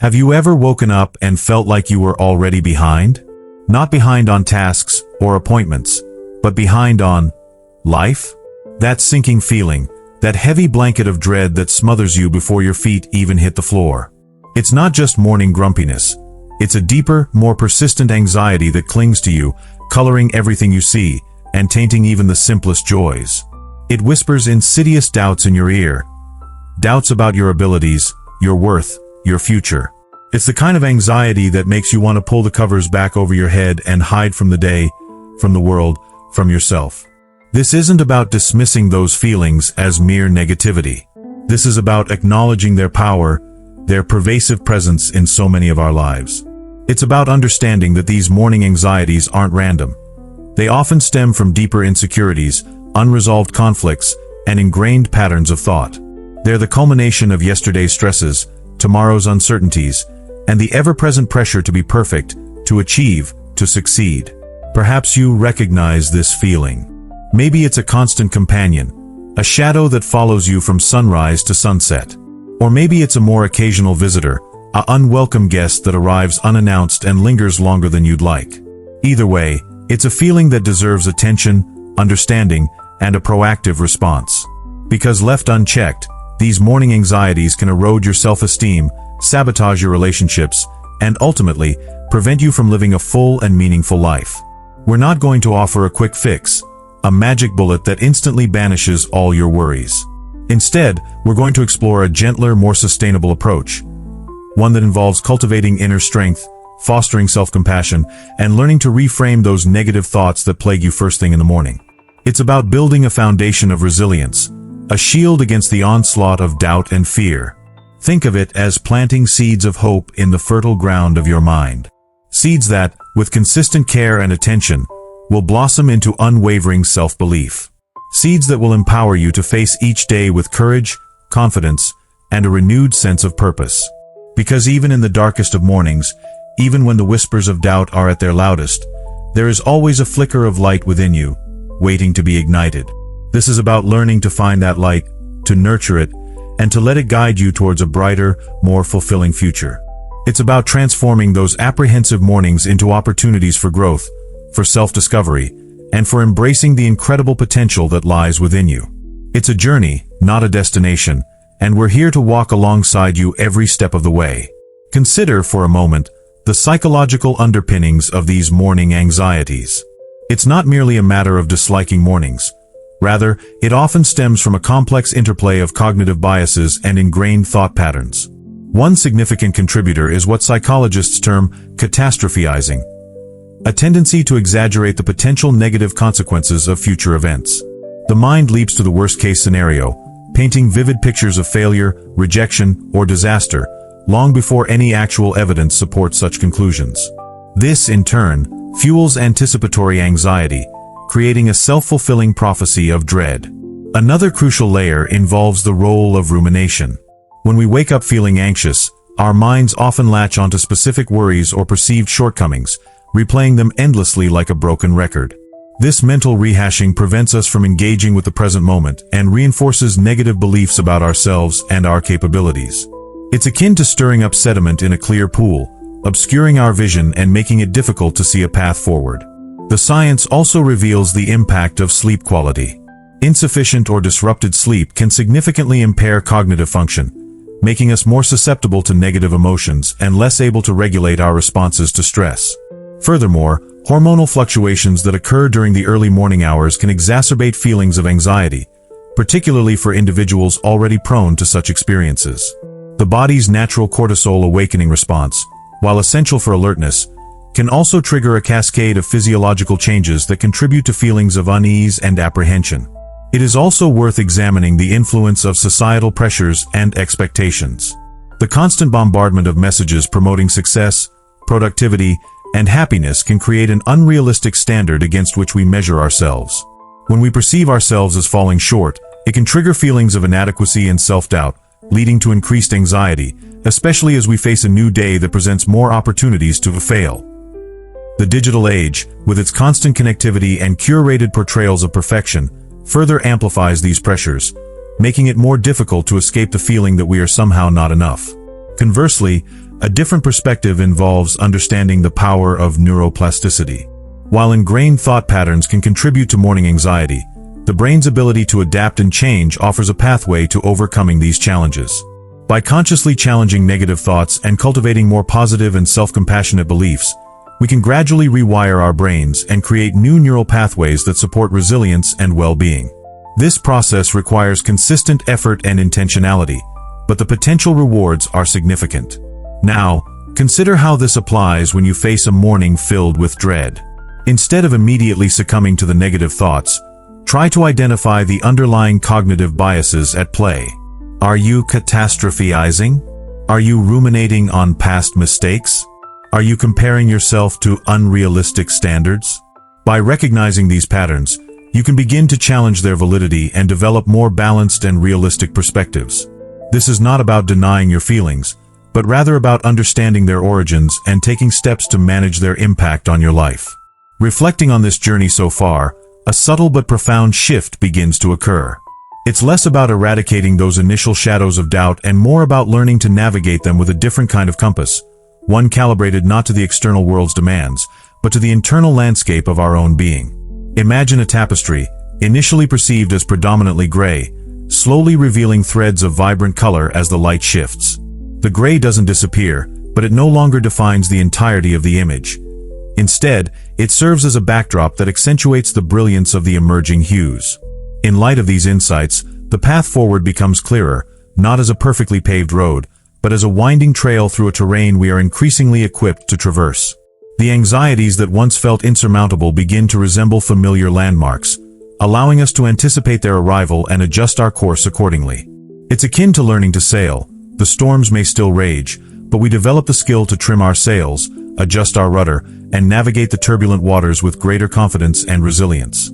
Have you ever woken up and felt like you were already behind? Not behind on tasks or appointments, but behind on life? That sinking feeling, that heavy blanket of dread that smothers you before your feet even hit the floor. It's not just morning grumpiness. It's a deeper, more persistent anxiety that clings to you, coloring everything you see, and tainting even the simplest joys. It whispers insidious doubts in your ear. Doubts about your abilities, your worth, your future. It's the kind of anxiety that makes you want to pull the covers back over your head and hide from the day, from the world, from yourself. This isn't about dismissing those feelings as mere negativity. This is about acknowledging their power, their pervasive presence in so many of our lives. It's about understanding that these morning anxieties aren't random. They often stem from deeper insecurities, unresolved conflicts, and ingrained patterns of thought. They're the culmination of yesterday's stresses, tomorrow's uncertainties, and the ever-present pressure to be perfect, to achieve, to succeed. Perhaps you recognize this feeling. Maybe it's a constant companion, a shadow that follows you from sunrise to sunset. Or maybe it's a more occasional visitor, an unwelcome guest that arrives unannounced and lingers longer than you'd like. Either way, it's a feeling that deserves attention, understanding, and a proactive response. Because left unchecked, these morning anxieties can erode your self-esteem, sabotage your relationships, and ultimately, prevent you from living a full and meaningful life. We're not going to offer a quick fix, a magic bullet that instantly banishes all your worries. Instead, we're going to explore a gentler, more sustainable approach. One that involves cultivating inner strength, fostering self-compassion, and learning to reframe those negative thoughts that plague you first thing in the morning. It's about building a foundation of resilience, a shield against the onslaught of doubt and fear. Think of it as planting seeds of hope in the fertile ground of your mind. Seeds that, with consistent care and attention, will blossom into unwavering self-belief. Seeds that will empower you to face each day with courage, confidence, and a renewed sense of purpose. Because even in the darkest of mornings, even when the whispers of doubt are at their loudest, there is always a flicker of light within you, waiting to be ignited. This is about learning to find that light, to nurture it, and to let it guide you towards a brighter, more fulfilling future. It's about transforming those apprehensive mornings into opportunities for growth, for self-discovery, and for embracing the incredible potential that lies within you. It's a journey, not a destination, and we're here to walk alongside you every step of the way. Consider, for a moment, the psychological underpinnings of these morning anxieties. It's not merely a matter of disliking mornings. Rather, it often stems from a complex interplay of cognitive biases and ingrained thought patterns. One significant contributor is what psychologists term catastrophizing, a tendency to exaggerate the potential negative consequences of future events. The mind leaps to the worst-case scenario, painting vivid pictures of failure, rejection, or disaster, long before any actual evidence supports such conclusions. This, in turn, fuels anticipatory anxiety, creating a self-fulfilling prophecy of dread. Another crucial layer involves the role of rumination. When we wake up feeling anxious, our minds often latch onto specific worries or perceived shortcomings, replaying them endlessly like a broken record. This mental rehashing prevents us from engaging with the present moment and reinforces negative beliefs about ourselves and our capabilities. It's akin to stirring up sediment in a clear pool, obscuring our vision and making it difficult to see a path forward. The science also reveals the impact of sleep quality. Insufficient or disrupted sleep can significantly impair cognitive function, making us more susceptible to negative emotions and less able to regulate our responses to stress. Furthermore, hormonal fluctuations that occur during the early morning hours can exacerbate feelings of anxiety, particularly for individuals already prone to such experiences. The body's natural cortisol awakening response, while essential for alertness, can also trigger a cascade of physiological changes that contribute to feelings of unease and apprehension. It is also worth examining the influence of societal pressures and expectations. The constant bombardment of messages promoting success, productivity, and happiness can create an unrealistic standard against which we measure ourselves. When we perceive ourselves as falling short, it can trigger feelings of inadequacy and self-doubt, leading to increased anxiety, especially as we face a new day that presents more opportunities to fail. The digital age, with its constant connectivity and curated portrayals of perfection, further amplifies these pressures, making it more difficult to escape the feeling that we are somehow not enough. Conversely, A different perspective involves understanding the power of neuroplasticity. While ingrained thought patterns can contribute to morning anxiety, the brain's ability to adapt and change offers a pathway to overcoming these challenges. By consciously challenging negative thoughts and cultivating more positive and self-compassionate beliefs, we can gradually rewire our brains and create new neural pathways that support resilience and well-being. This process requires consistent effort and intentionality, but the potential rewards are significant. Now, consider how this applies when you face a morning filled with dread. Instead of immediately succumbing to the negative thoughts, try to identify the underlying cognitive biases at play. Are you catastrophizing? Are you ruminating on past mistakes? Are you comparing yourself to unrealistic standards? By recognizing these patterns, you can begin to challenge their validity and develop more balanced and realistic perspectives. This is not about denying your feelings, but rather about understanding their origins and taking steps to manage their impact on your life. Reflecting on this journey so far, a subtle but profound shift begins to occur. It's less about eradicating those initial shadows of doubt and more about learning to navigate them with a different kind of compass, one calibrated not to the external world's demands, but to the internal landscape of our own being. Imagine a tapestry, initially perceived as predominantly gray, slowly revealing threads of vibrant color as the light shifts. The gray doesn't disappear, but it no longer defines the entirety of the image. Instead, it serves as a backdrop that accentuates the brilliance of the emerging hues. In light of these insights, the path forward becomes clearer, not as a perfectly paved road, but as a winding trail through a terrain we are increasingly equipped to traverse. The anxieties that once felt insurmountable begin to resemble familiar landmarks, allowing us to anticipate their arrival and adjust our course accordingly. It's akin to learning to sail. The storms may still rage, but we develop the skill to trim our sails, adjust our rudder, and navigate the turbulent waters with greater confidence and resilience.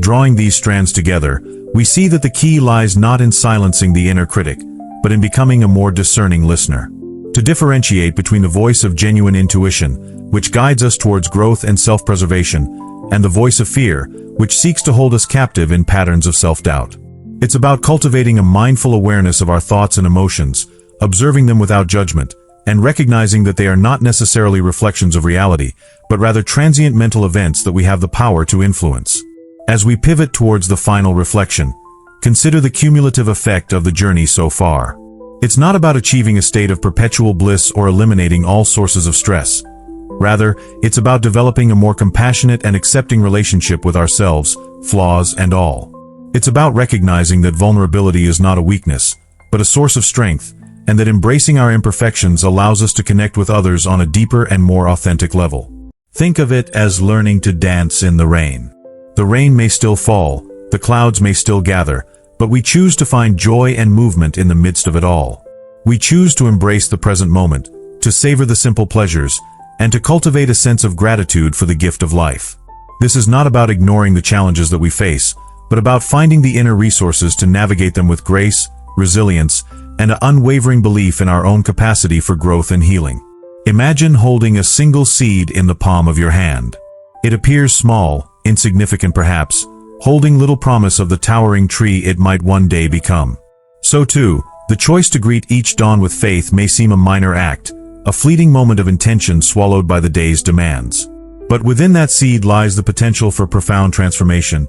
Drawing these strands together, we see that the key lies not in silencing the inner critic, but in becoming a more discerning listener. To differentiate between the voice of genuine intuition, which guides us towards growth and self-preservation, and the voice of fear, which seeks to hold us captive in patterns of self-doubt. It's about cultivating a mindful awareness of our thoughts and emotions, observing them without judgment, and recognizing that they are not necessarily reflections of reality, but rather transient mental events that we have the power to influence. As we pivot towards the final reflection, consider the cumulative effect of the journey so far. It's not about achieving a state of perpetual bliss or eliminating all sources of stress. Rather, it's about developing a more compassionate and accepting relationship with ourselves, flaws and all. It's about recognizing that vulnerability is not a weakness, but a source of strength, and that embracing our imperfections allows us to connect with others on a deeper and more authentic level. Think of it as learning to dance in the rain. The rain may still fall, the clouds may still gather, but we choose to find joy and movement in the midst of it all. We choose to embrace the present moment, to savor the simple pleasures, and to cultivate a sense of gratitude for the gift of life. This is not about ignoring the challenges that we face, but about finding the inner resources to navigate them with grace, resilience, and an unwavering belief in our own capacity for growth and healing. Imagine holding a single seed in the palm of your hand. It appears small, insignificant perhaps, holding little promise of the towering tree it might one day become. So too, the choice to greet each dawn with faith may seem a minor act, a fleeting moment of intention swallowed by the day's demands. But within that seed lies the potential for profound transformation,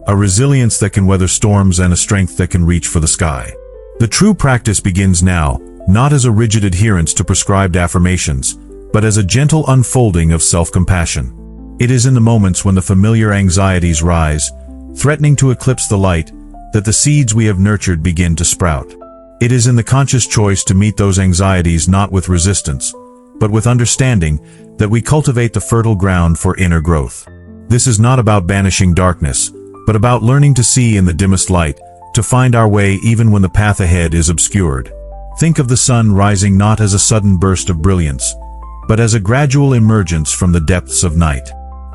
a resilience that can weather storms and a strength that can reach for the sky. The true practice begins now, not as a rigid adherence to prescribed affirmations, but as a gentle unfolding of self-compassion. It is in the moments when the familiar anxieties rise, threatening to eclipse the light, that the seeds we have nurtured begin to sprout. It is in the conscious choice to meet those anxieties not with resistance, but with understanding, that we cultivate the fertile ground for inner growth. This is not about banishing darkness, but about learning to see in the dimmest light, to find our way even when the path ahead is obscured. Think of the sun rising not as a sudden burst of brilliance, but as a gradual emergence from the depths of night.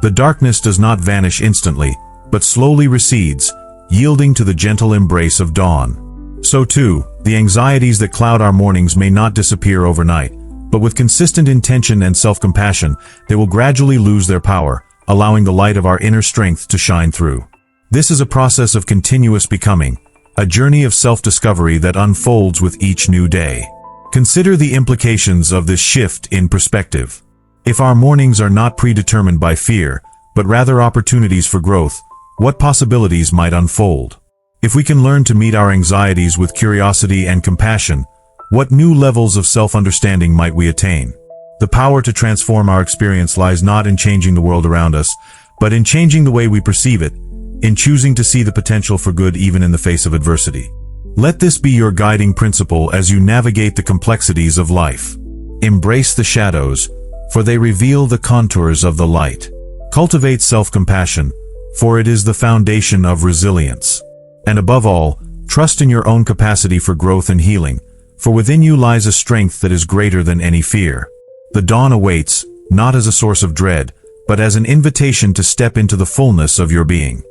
The darkness does not vanish instantly, but slowly recedes, yielding to the gentle embrace of dawn. So too, the anxieties that cloud our mornings may not disappear overnight, but with consistent intention and self-compassion, they will gradually lose their power, allowing the light of our inner strength to shine through. This is a process of continuous becoming, a journey of self-discovery that unfolds with each new day. Consider the implications of this shift in perspective. If our mornings are not predetermined by fear, but rather opportunities for growth, what possibilities might unfold? If we can learn to meet our anxieties with curiosity and compassion, what new levels of self-understanding might we attain? The power to transform our experience lies not in changing the world around us, but in changing the way we perceive it, in choosing to see the potential for good even in the face of adversity. Let this be your guiding principle as you navigate the complexities of life. Embrace the shadows, for they reveal the contours of the light. Cultivate self-compassion, for it is the foundation of resilience. And above all, trust in your own capacity for growth and healing, for within you lies a strength that is greater than any fear. The dawn awaits, not as a source of dread, but as an invitation to step into the fullness of your being.